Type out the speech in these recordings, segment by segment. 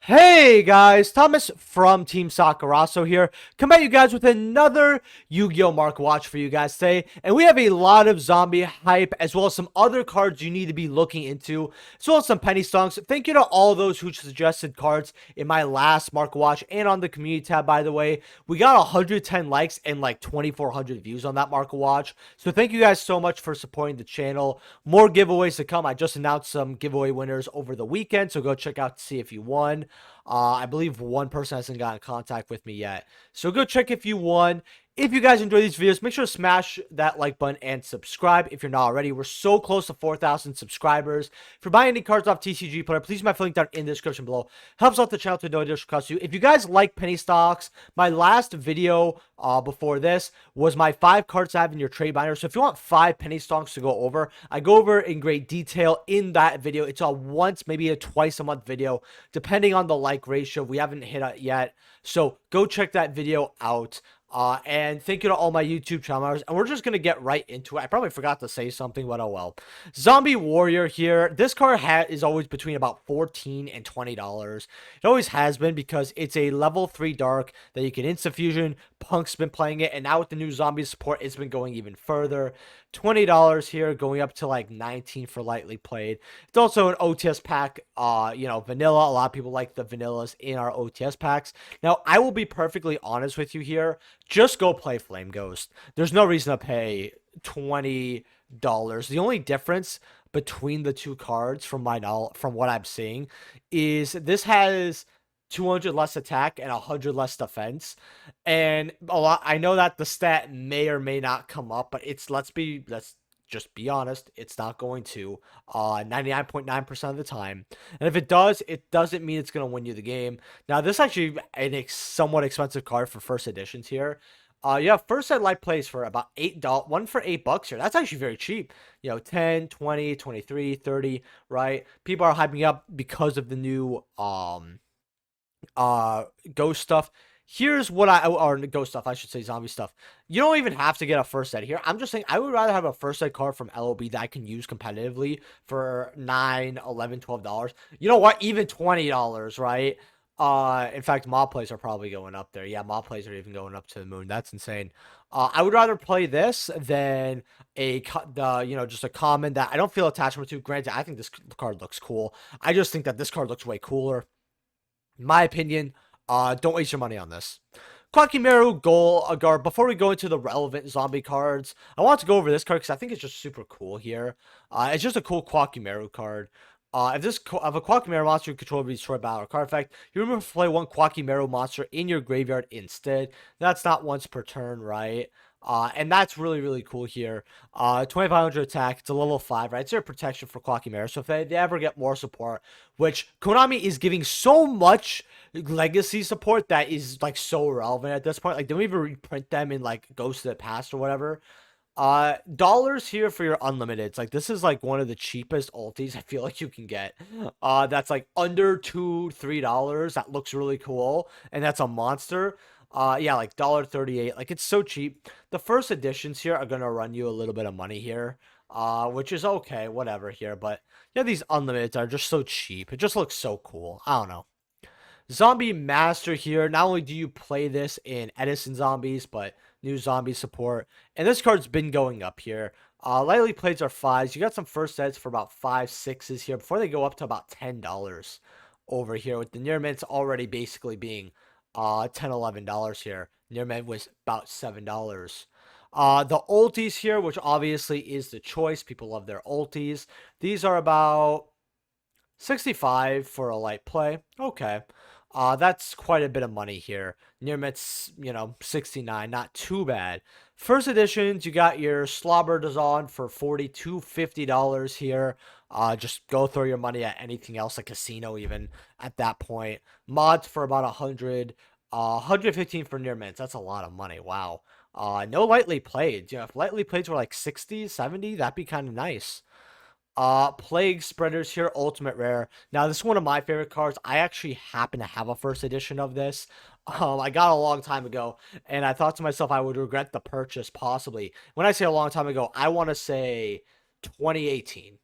Hey guys, Thomas from Team Sakurasou here. Come at you guys with another Yu-Gi-Oh! Mark Watch for you guys today. And we have a lot of zombie hype as well as some other cards you need to be looking into, as well as some penny stonks. Thank you to all those who suggested cards in my last Mark Watch and on the community tab, by the way. We got 110 likes and like 2,400 views on that Mark Watch. So thank you guys so much for supporting the channel. More giveaways to come. I just announced some giveaway winners over the weekend, so go check out to see if you won. I believe one person hasn't gotten in contact with me yet. So go check if you won. If you guys enjoy these videos, make sure to smash that like button and subscribe if you're not already. We're so close to 4,000 subscribers. If you're buying any cards off TCG Player, please use my link down in the description below. Helps out the channel to no additional cost to you. If you guys like penny stocks, my last video before this was my 5 cards to have in your trade binder. So if you want 5 penny stocks to go over, I go over in great detail in that video. It's a once, maybe a twice a month video, depending on the like ratio. We haven't hit it yet. So go check that video out. And thank you to all my YouTube channel members. And we're just going to get right into it. I probably forgot to say something, but oh well. Zombie Warrior here. This card is always between about $14 and $20. It always has been because it's a level 3 dark that you can instant fusion. Punk's been playing it. And now with the new zombie support, it's been going even further. $20 here, going up to like 19 for lightly played. It's also an OTS pack, vanilla. A lot of people like the vanillas in our OTS packs. Now, I will be perfectly honest with you here. Just go play Flame Ghost. There's no reason to pay $20. The only difference between the two cards from what I'm seeing is this has 200 less attack and 100 less defense, and I know that the stat may or may not come up, but let's just be honest, it's not going to 99.9% of the time. And if it does, it doesn't mean it's going to win you the game. Now, this is actually a somewhat expensive card for first editions here. Yeah, first set light plays for about $8, one for $8 here. That's actually very cheap. 10, 20, 23, 30, right? People are hyping up because of the new ghost stuff. Here's what or ghost stuff, I should say, zombie stuff. You don't even have to get a first set here. I'm just saying I would rather have a first set card from LOB that I can use competitively for $9, $11, $12. You know what? Even $20, right? In fact, mob plays are probably going up there. Yeah, mob plays are even going up to the moon. That's insane. I would rather play this than just a common that I don't feel attachment to. Granted, I think this card looks cool. I just think that this card looks way cooler. In my opinion, don't waste your money on this. Kwakimeru guard. Before we go into the relevant zombie cards, I want to go over this card because I think it's just super cool here. It's just a cool Kwakimeru card. If a Kwakimeru monster you control be destroyed by our card effect, you remember to play one Kwakimeru monster in your graveyard instead. That's not once per turn, right? And that's really, really cool here. 2,500 attack. It's a level 5, right? It's their protection for Kwakimeru. So if they ever get more support, which Konami is giving so much legacy support that is like so relevant at this point. Like, don't even reprint them in like Ghost of the Past or whatever. Dollars here for your unlimiteds. Like, this is like one of the cheapest ultis I feel like you can get. That's like under $2-3. That looks really cool, and that's a monster. Yeah, like $1.38. Like, it's so cheap. The first editions here are gonna run you a little bit of money here, which is okay, whatever here. But yeah, these unlimiteds are just so cheap. It just looks so cool. I don't know. Zombie Master here. Not only do you play this in Edison Zombies, but new zombie support. And this card's been going up here. Lightly plays are 5s. You got some first sets for about 5, 6s here before they go up to about $10 over here, with the near mints already basically being $10, $11 here. Near mint was about $7. The ultis here, which obviously is the choice. People love their ultis. These are about 65 for a light play. Okay. That's quite a bit of money here. Near mit's, 69, not too bad. First editions, you got your Slobber Dazon for $42, $50 here. Just go throw your money at anything else, like Casino even, at that point. Mods for about 100, 115 for near mints. That's a lot of money. Wow. No lightly played. If lightly plays were like 60, 70, that'd be kind of nice. Plague Spreaders here, ultimate rare. Now, this is one of my favorite cards. I actually happen to have a first edition of this. I got it a long time ago, and I thought to myself I would regret the purchase possibly. When I say a long time ago, I want to say 2018.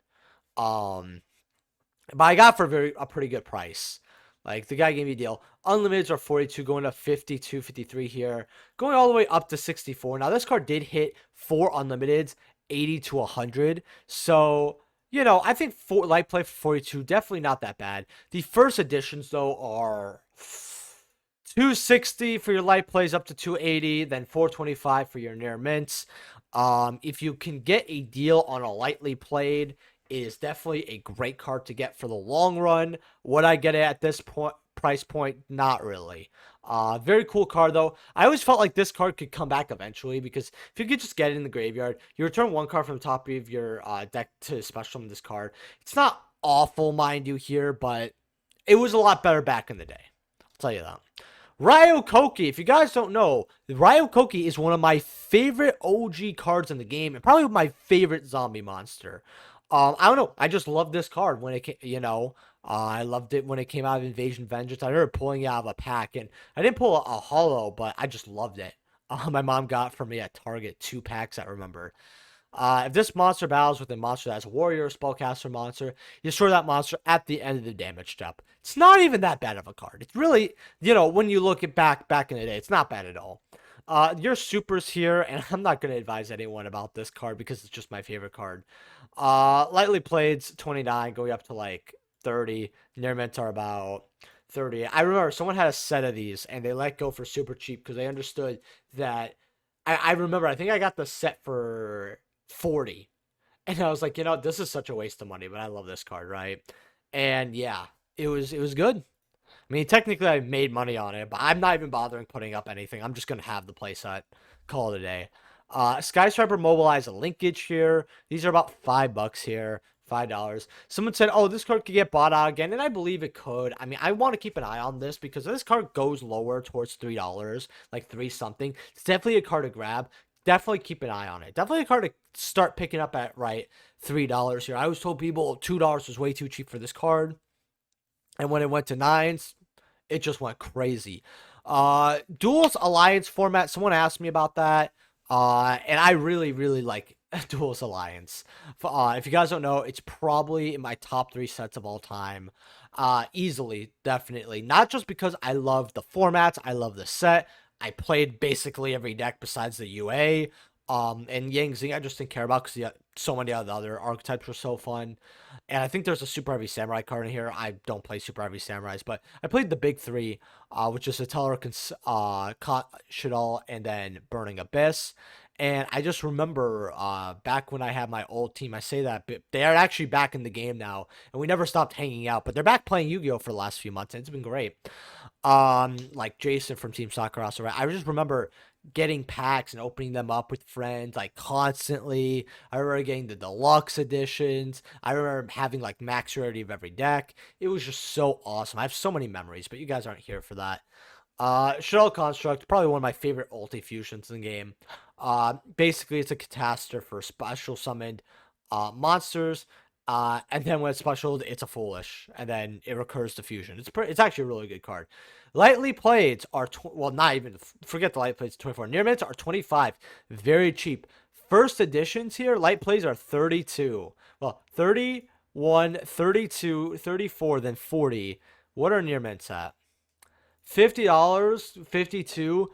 But I got it for a pretty good price. Like, the guy gave me a deal. Unlimiteds are 42, going to 52, 53 here, going all the way up to 64. Now, this card did hit 4 unlimiteds, 80 to 100. So, I think light play for 42, definitely not that bad. The first editions, though, are 260 for your light plays up to 280, then 425 for your near mints. If you can get a deal on a lightly played, it is definitely a great card to get for the long run. Would I get it at this price point? Not really. Very cool card though. I always felt like this card could come back eventually, because if you could just get it in the graveyard, you return one card from the top of your deck to special summon this card. It's not awful, mind you, here, but it was a lot better back in the day. I'll tell you that. Ryokoki, if you guys don't know, Ryokoki is one of my favorite OG cards in the game, and probably my favorite zombie monster. I don't know, I just love this card when it came, I loved it when it came out of Invasion Vengeance. I remember pulling it out of a pack, and I didn't pull a holo, but I just loved it. My mom got for me at Target 2 packs, I remember. If this monster battles with a monster that has a warrior or spellcaster monster, you destroy that monster at the end of the damage step. It's not even that bad of a card. It's really, when you look at back in the day, it's not bad at all. Your supers here, and I'm not going to advise anyone about this card because it's just my favorite card. Lightly played, 29, going up to like 30. Near mints are about 30. I remember someone had a set of these, and they let go for super cheap because they understood that. I remember, I think I got the set for 40. And I was like, this is such a waste of money, but I love this card, right? And yeah, it was good. I mean, technically I made money on it, but I'm not even bothering putting up anything. I'm just going to have the playset. Call it a day. Skyscraper mobilize a linkage here. These are about $5 here. $5. Someone said, oh, this card could get bought out again, and I believe it could. I mean, I want to keep an eye on this because this card goes lower towards $3, like 3 something. It's definitely a card to grab. Definitely keep an eye on it. Definitely a card to start picking up at, right, $3 here. I always told people $2 was way too cheap for this card. And when it went to 9s, it just went crazy. Duels Alliance format, someone asked me about that. And I really, really like Duels Alliance. If you guys don't know, it's probably in my top 3 sets of all time. Easily, definitely. Not just because I love the formats, I love the set. I played basically every deck besides the UA. And Yang Zing I just didn't care about because so many of the other archetypes were so fun. And I think there's a Super Heavy Samurai card in here. I don't play Super Heavy Samurais, but I played the big 3, which is Satellar, Shadal, and then Burning Abyss. And I just remember back when I had my old team, I say that, but they are actually back in the game now, and we never stopped hanging out. But they're back playing Yu-Gi-Oh! For the last few months, and it's been great. Like Jason from Team Sakurasou, right? I just remember getting packs and opening them up with friends like constantly. I remember getting the deluxe editions. I remember having like max rarity of every deck. It was just so awesome. I have so many memories, but you guys aren't here for that. Shell Construct, probably one of my favorite ulti fusions in the game. Basically, it's a catastrophe for special summoned monsters. And then when it's special, it's a foolish, and then it recurs to fusion. It's actually a really good card. Lightly played are well, not even forget the light plays 24. Near mints are 25, very cheap. First editions here, light plays are 32. Well, 31, 32, 34, then 40. What are near mints at? $50, 52.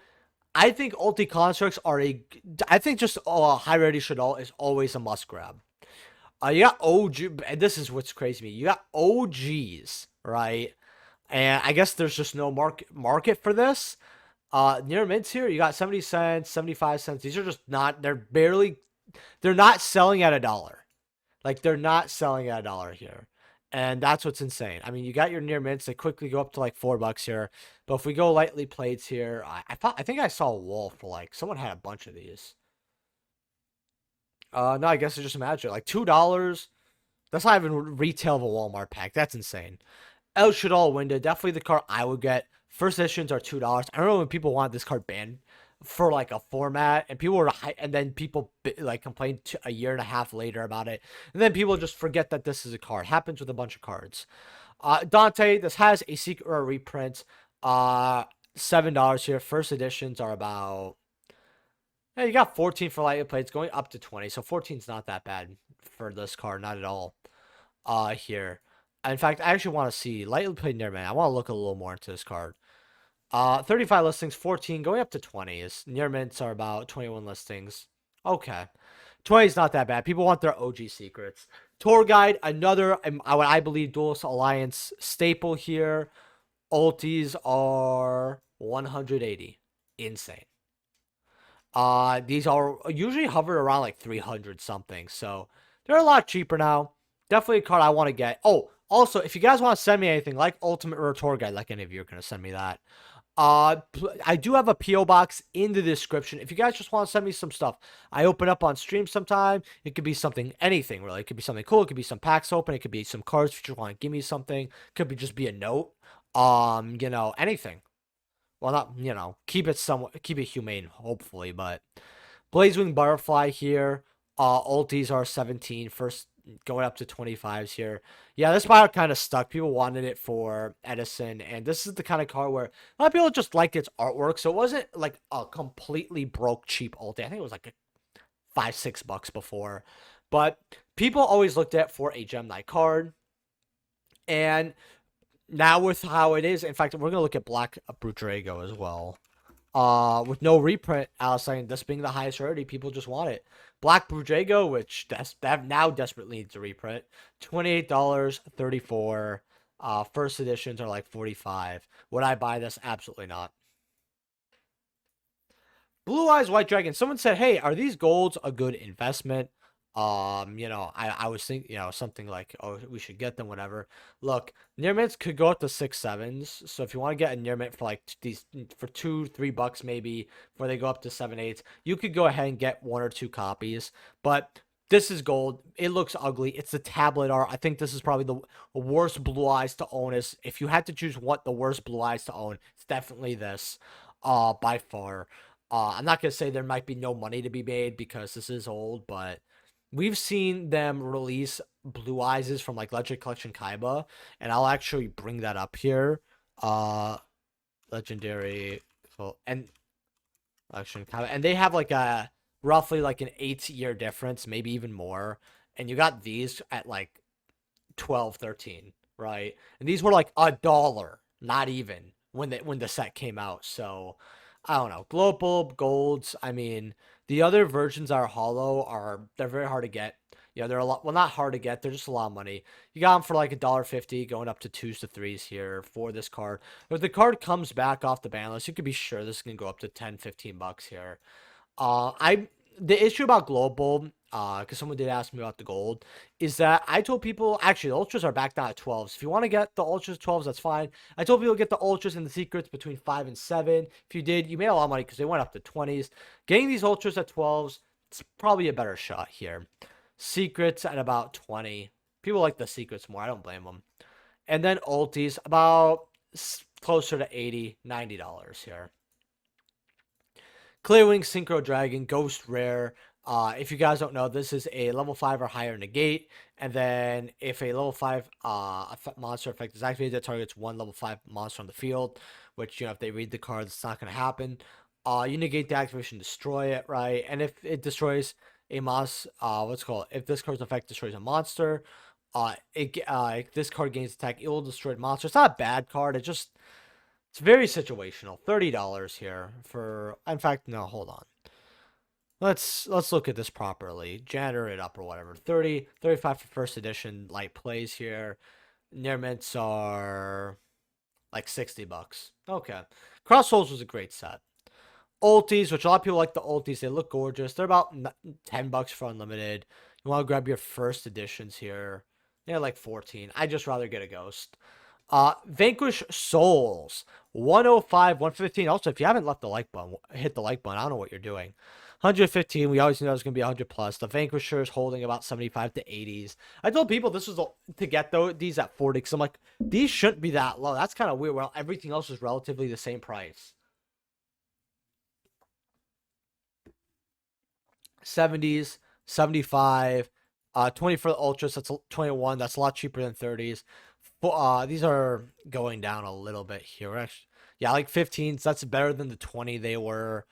I think ulti constructs are I think just high rarity Shadal is always a must grab. You got OG, and this is what's crazy to me. You got OGs, right? And I guess there's just no market for this. Near mints here, you got 70 cents, 75 cents. These are just not, they're not selling at $1. Like, they're not selling at $1 here. And that's what's insane. I mean, you got your near mints. They quickly go up to like $4 here. But if we go lightly played here, I think I saw a wall for like, someone had a bunch of these. No, I guess it's just imagine like $2. That's not even retail of a Walmart pack. That's insane. El Shadal Window, definitely the card I would get. First editions are $2. I don't know when people wanted this card banned for like a format, and people were and then people like complained a year and a half later about it, and then people just forget that this is a card. Happens with a bunch of cards. Dante, this has a secret or a reprint. $7 here. First editions are about. Yeah, you got 14 for lightly plates, going up to 20, so 14 is not that bad for this card, not at all. Here. In fact, I actually want to see lightly played near man. I want to look a little more into this card. 35 listings, 14, going up to 20 is near mints are about 21 listings. Okay. 20 is not that bad. People want their OG secrets. Tour guide, another, what I believe, Duels Alliance staple here. Ultis are 180. Insane. These are usually hovered around like 300 something, so they're a lot cheaper now. Definitely a card I want to get. Oh, also, if you guys want to send me anything like Ultimate or Tour Guide, like any of you are gonna send me that. I do have a PO box in the description. If you guys just want to send me some stuff, I open up on stream sometime. It could be something, anything really. It could be something cool. It could be some packs open. It could be some cards if you just want to give me something. It could be just be a note. Anything. Well, not, keep it somewhat, keep it humane, hopefully, but Blazewing Butterfly here. Ultis are 17, first going up to 25s here. Yeah, this model kind of stuck. People wanted it for Edison, and this is the kind of card where a lot of people just liked its artwork, so it wasn't like a completely broke cheap ulti. I think it was like $5-6 before, but people always looked at for a Gem Knight card, and now with how it is, in fact, we're gonna look at Black Brudrago as well. With no reprint, saying this being the highest rarity, people just want it. Black Brudrago, which that now desperately needs a reprint, $28, 34. First editions are like 45. Would I buy this? Absolutely not. Blue Eyes White Dragon. Someone said, "Hey, are these golds a good investment?" I was thinking, something like, "Oh, we should get them." Whatever. Look, near mints could go up to 6-7s. So if you want to get a near mint for like these for $2-3 maybe, before they go up to 7-8s, you could go ahead and get 1 or 2 copies. But this is gold. It looks ugly. It's the tablet art. I think this is probably the worst Blue Eyes to own. Is if you had to choose what the worst Blue Eyes to own, it's definitely this. By far. I'm not gonna say there might be no money to be made because this is old, but we've seen them release Blue Eyes from like Legend Collection Kaiba, and I'll actually bring that up here. Uh, Legendary, and Collection Kaiba, and they have like a roughly like an 8-year difference, maybe even more. And you got these at like 12, 13, right? And these were like $1, not even when the set came out. So I don't know. Global golds. I mean, the other versions that are hollow they're very hard to get. They're a lot. Well, not hard to get. They're just a lot of money. You got them for like $1.50, going up to 2s to 3s here for this card. If the card comes back off the ban list, you could be sure this can go up to 10, $15 here. The issue about global, because someone did ask me about the gold, is that I told people actually the ultras are back down at 12s. If you want to get the ultras 12s, that's fine. I told people to get the ultras and the secrets between 5 and 7. If you did, you made a lot of money because they went up to 20s. Getting these ultras at 12s, it's probably a better shot here. Secrets at about 20. People like the secrets more. I don't blame them. And then ultis about closer to $80, $90 here. Clearwing Synchro Dragon, Ghost Rare. If you guys don't know, this is a level 5 or higher negate. And then if a level 5 monster effect is activated, that targets one level 5 monster on the field. Which, if they read the card, it's not going to happen. You negate the activation, destroy it, right? And if it destroys a monster, if this card's effect destroys a monster, this card gains attack, it will destroy the monster. It's not a bad card. It's very situational. $30 here for. In fact, no, hold on. Let's look at this properly. Janitor it up or whatever. 30, 35 for first edition light plays here. Near mints are like $60. Okay. Cross Souls was a great set. Ultis, which a lot of people like the ultis. They look gorgeous. They're about $10 for unlimited. You want to grab your first editions here. They're like 14. I'd just rather get a ghost. Vanquish Souls, 105, 115. Also, if you haven't left the like button, hit the like button. I don't know what you're doing. 115. We always knew it was going to be 100 plus. The Vanquisher is holding about 75 to 80s. I told people this was to get these at 40 because I'm like, these shouldn't be that low. That's kind of weird. Well, everything else is relatively the same price. 70s, 75, 20 for the ultras. That's 21. That's a lot cheaper than 30s. These are going down a little bit here. Actually, yeah, like 15s. That's better than the 20 they were.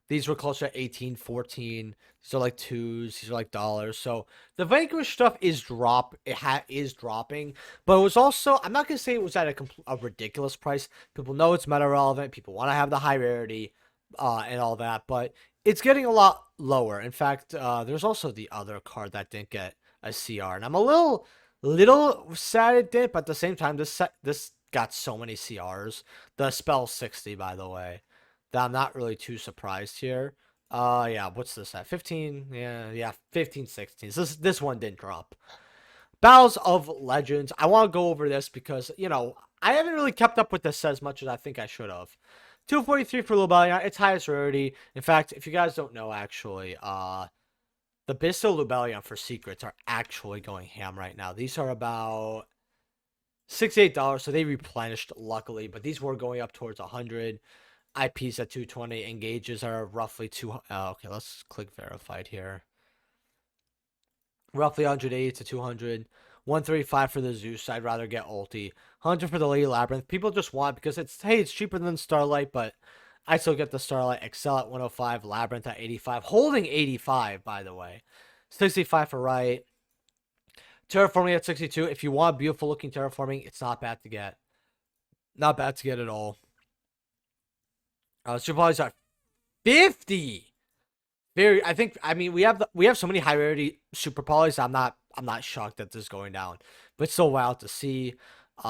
These were closer to 18, 14. These are like twos. These are like dollars. So the Vanquish stuff is dropping, but it was also, I'm not gonna say it was at a ridiculous price. People know it's meta relevant. People want to have the high rarity, and all that, but it's getting a lot lower. In fact, there's also the other card that didn't get a CR, and I'm a little sad it did, but at the same time, this got so many CRs. The spell 60, by the way, that I'm not really too surprised here. Yeah, what's this at? 15, yeah, 15, 16. So this one didn't drop. Battles of Legends. I want to go over this because, I haven't really kept up with this as much as I think I should have. 243 for Lubellion. It's highest rarity. In fact, if you guys don't know, actually, the Bisto Lubellion for secrets are actually going ham right now. These are about $68, so they replenished, luckily, but these were going up towards 100. IPs at 220. Engages are roughly okay, let's click verified here. Roughly 180 to 200. 135 for the Zeus. I'd rather get ulti. 100 for the Lady Labyrinth. People just want, because it's cheaper than Starlight, but I still get the Starlight. Excel at 105. Labyrinth at 85. Holding 85, by the way. 65 for right. Terraforming at 62. If you want beautiful looking terraforming, it's not bad to get. Not bad to get at all. Super Polys are 50. I mean, we have so many high rarity Super Polys. I'm not shocked that this is going down, but it's so wild to see.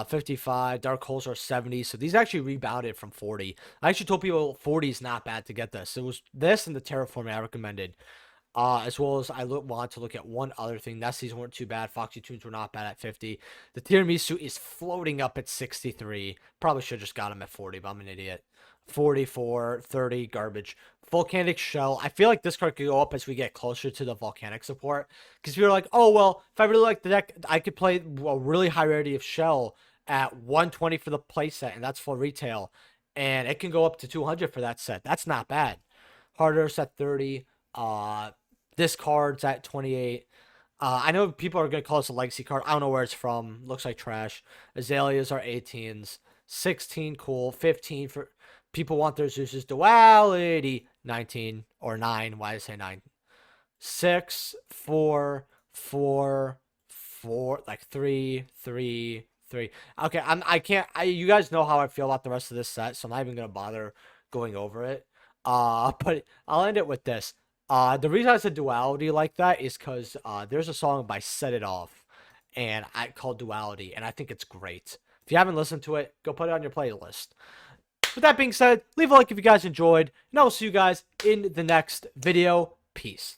55. Dark Holes are 70. So these actually rebounded from 40. I actually told people 40 is not bad to get this. It was this and the terraforming I recommended. As well as I want to look at one other thing. Nessies weren't too bad. Foxy Tunes were not bad at 50. The Tiramisu is floating up at 63. Probably should have just got him at 40, but I'm an idiot. 44, 30, garbage. Volcanic Shell. I feel like this card could go up as we get closer to the Volcanic support. Because people are like, oh, well, if I really like the deck, I could play a really high rarity of Shell at 120 for the playset, and that's full retail. And it can go up to 200 for that set. That's not bad. Harder at 30. This card's at 28. I know people are going to call this a legacy card. I don't know where it's from. Looks like trash. Azaleas are 18s. 16, cool. 15 for... People want their Zeus's duality. 19 or 9. Why did I say 9? 6, 4, 4, 4, like 3, 3, 3. Okay, I can't. You guys know how I feel about the rest of this set, so I'm not even gonna bother going over it. But I'll end it with this. The reason I said duality like that is because there's a song by Set It Off, and I called Duality, and I think it's great. If you haven't listened to it, go put it on your playlist. With that being said, leave a like if you guys enjoyed, and I will see you guys in the next video. Peace.